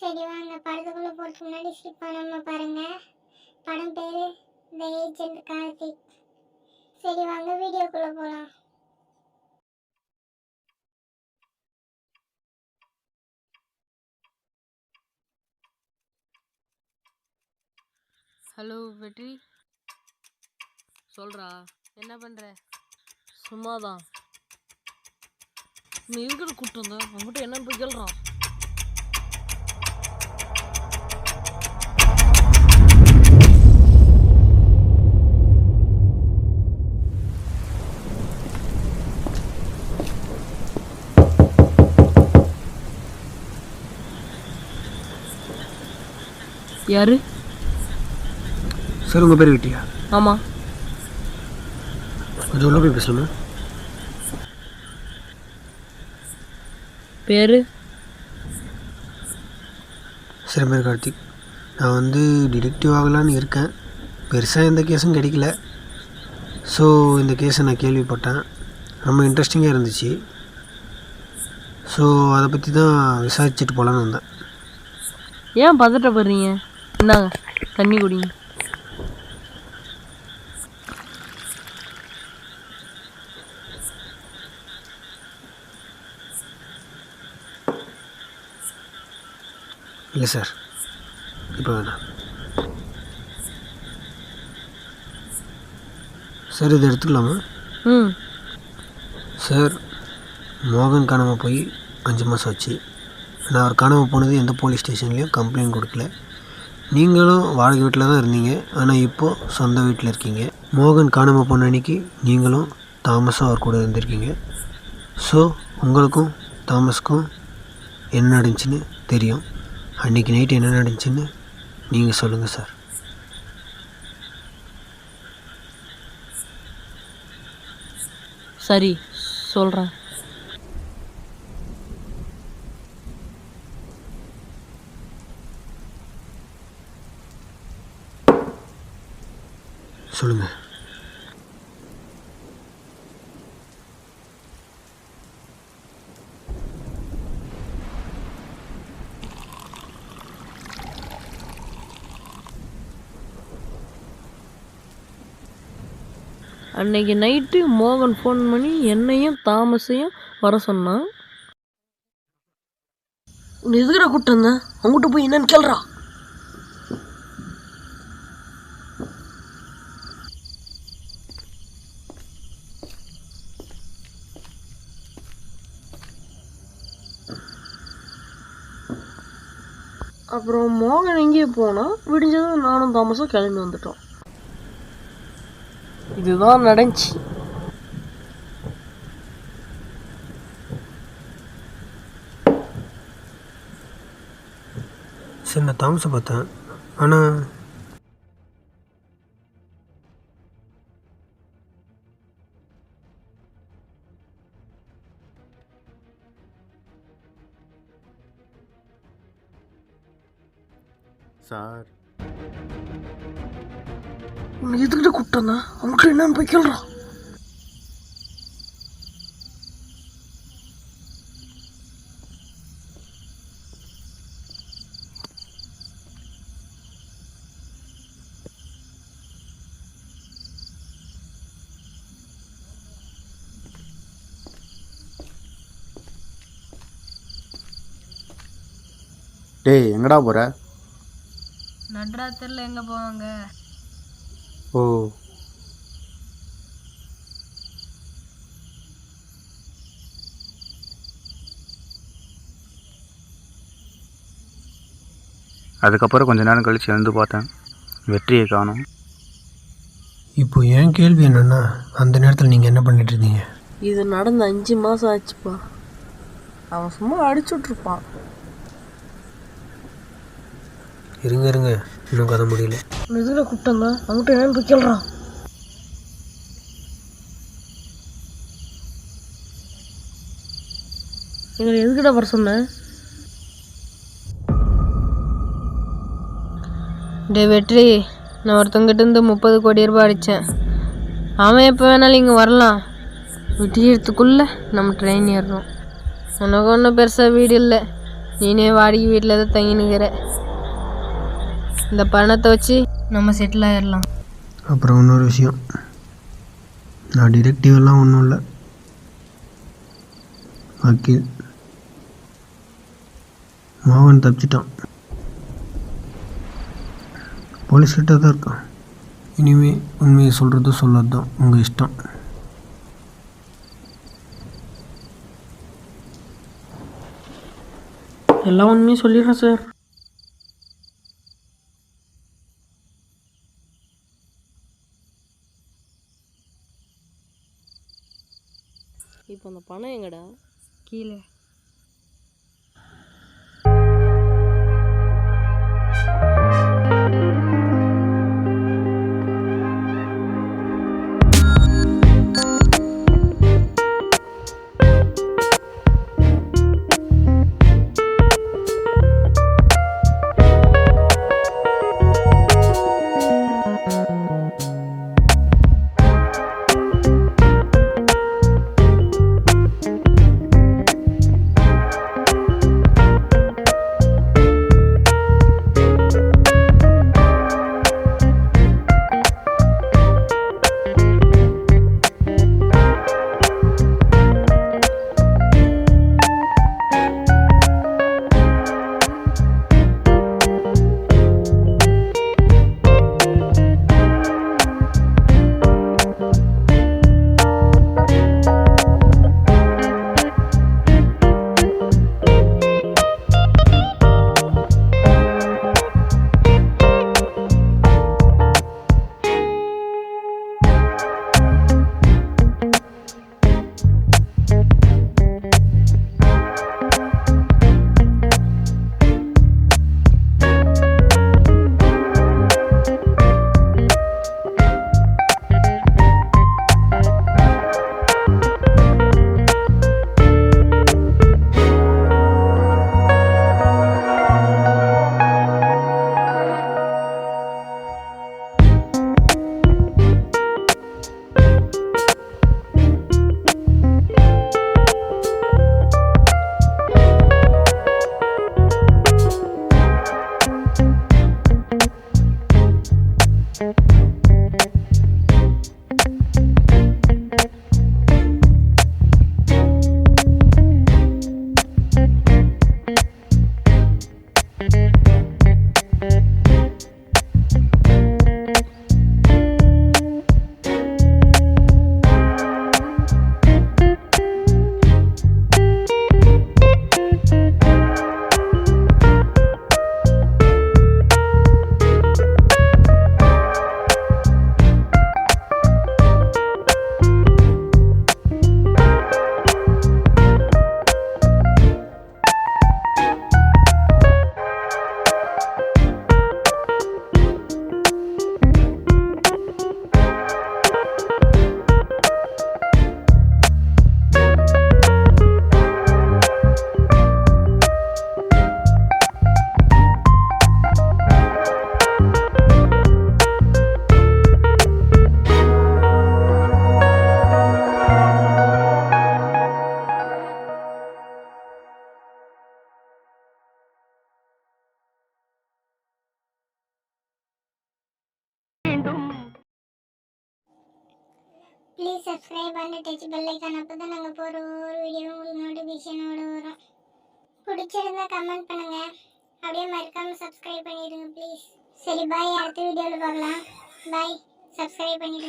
சரி வாங்க படத்துக்குள்ள போறதுக்கு முன்னாடி ஸ்கிப் பண்ணாம பாருங்க. படம் பேரு தி ஏஜென்ட் கார்த்திக். சரி வாங்க வீடியோக்குள்ள போலாம். ஹலோ வெற்றி, சொல்கிறா என்ன பண்ணுற? சும்மாதான். நீ இருக்கிற கூப்பிட்டு வந்த அவங்ககிட்ட என்னன்னு போய் கேள்றான். யாரு சார்? உங்கள் பேர் விட்டியா? ஆமாம். கொஞ்சம் உள்ள போய் பேசலாமா? பேர்? சார் பேர் கார்த்திக். நான் வந்து டிடெக்டிவ் ஆகலான்னு இருக்கேன். பெருசாக எந்த கேஸும் கிடைக்கல. ஸோ இந்த கேஸை நான் கேள்விப்பட்டேன், ரொம்ப இன்ட்ரெஸ்டிங்காக இருந்துச்சு. ஸோ அதை பற்றி தான் விசாரிச்சுட்டு போகலான்னு வந்தேன். ஏன் பதட்டப்படுறீங்க? இந்தாங்க தண்ணி குடிங்க. இல்லை சார், இப்போ வேணாம் சார். இதை எடுத்துக்கலாமா? சார், மோகன் காணாமல் போய் 5 மாதம் ஆச்சு. நான் அவர் காணாமல் போனது எந்த போலீஸ் ஸ்டேஷன்லேயும் கம்ப்ளைண்ட் கொடுக்கல. நீங்களும் வாடகை வீட்டில் தான் இருந்தீங்க, ஆனால் இப்போது சொந்த வீட்டில் இருக்கீங்க. மோகன் காணாமல் போன அன்றைக்கி நீங்களும் தாமஸும் அவர் கூட இருந்திருக்கீங்க. ஸோ உங்களுக்கும் தாமஸுக்கும் என்ன நடந்துச்சுன்னு தெரியும். அன்றைக்கி நைட்டு என்ன நடந்துச்சுன்னு நீங்கள் சொல்லுங்கள் சார். சரி சொல்கிறேன். சொல்லுங்கள். அன்னைக்கு நைட்டு மோகன் ஃபோன் பண்ணி என்னையும் தாமஸையும் வர சொன்னான். உன்னை எதுக்குடா கூப்பிட்டு வந்தேன்? அவங்ககிட்ட போய் என்னன்னு கேள்றா. அப்புறம் மோகன் எங்கேயே போனால் விடிஞ்சதும் நானும் தாமஸும் கிளம்பி வந்துட்டோம். இதுதான் நடந்துச்சு. சரி, நான் தாமஸை பார்த்தேன், ஆனால் சார், உன்னை எதுக்கிட்ட கூப்பிட்டு வந்தேன்? அவங்ககிட்ட என்னன்னு போய் கேள்றா. டேய் எங்கடா போகிற? நட்ராத்திரில் எங்கே போவாங்க? ஓ, அதுக்கப்புறம் கொஞ்ச நேரம் கழிச்சு எழுந்து பார்த்தேன், வெற்றியை காணோம். இப்போ என் கேள்வி என்னென்னா, அந்த நேரத்தில் நீங்கள் என்ன பண்ணிட்டு இருந்தீங்க? இது நடந்து 5 மாதம் ஆச்சுப்பா. அவன் சும்மா அடிச்சுட்ருப்பான். இருங்க இன்னும் கதை முடியல. எதுல கூப்பிட்டு வந்தேன்? அவங்ககிட்ட என்னன்னு போய் கேள்றான். எங்களை எதுக்கிட்ட வர சொன்னேன்? டே வெற்றி, நான் ஒருத்தங்கிட்ட 30 கோடி ரூபாய் அடித்தேன். அவன் எப்போ வேணாலும் இங்கே வரலாம். விடியறதுக்குள்ளே நம்ம ட்ரெயின் ஏறுறோம். உனக்கு ஒன்றும் பெருசாக வீடு இல்லை, நீனே வாடகை வீட்டில் தான் தங்கினுக்கிற. இந்த பணத்தை வச்சு நம்ம செட்டில் ஆயிடலாம். அப்புறம் இன்னொரு விஷயம், நான் டிடெக்டிவ் எல்லாம் ஒன்றும் இல்லை, வக்கீல். மோகன் தப்பிச்சிட்டான், போலீஸ்கிட்ட தான் இருக்கான். இனிமேல் உண்மையை சொல்கிறது சொல்லாது தான் உங்கள் இஷ்டம். எல்லா உண்மையும் சொல்லிடுறேன் சார். இப்போ அந்த பணம் எங்கடா? கீழே. ப்ளீஸ் சப்ஸ்கிரைப் பண்ணி டச் பெல் ஐக்கான், அப்போ தான் நாங்கள் போகிற ஒவ்வொரு வீடியோ உங்களுக்கு நோட்டிஃபிகேஷனோட வரும். பிடிச்சிருந்தா கமெண்ட் பண்ணுங்கள், அப்படியே மறக்காமல் சப்ஸ்கிரைப் பண்ணிடுங்க ப்ளீஸ். சரி பாய், அடுத்த வீடியோவில் பார்க்கலாம். பாய், சப்ஸ்கிரைப் பண்ணிடுங்க.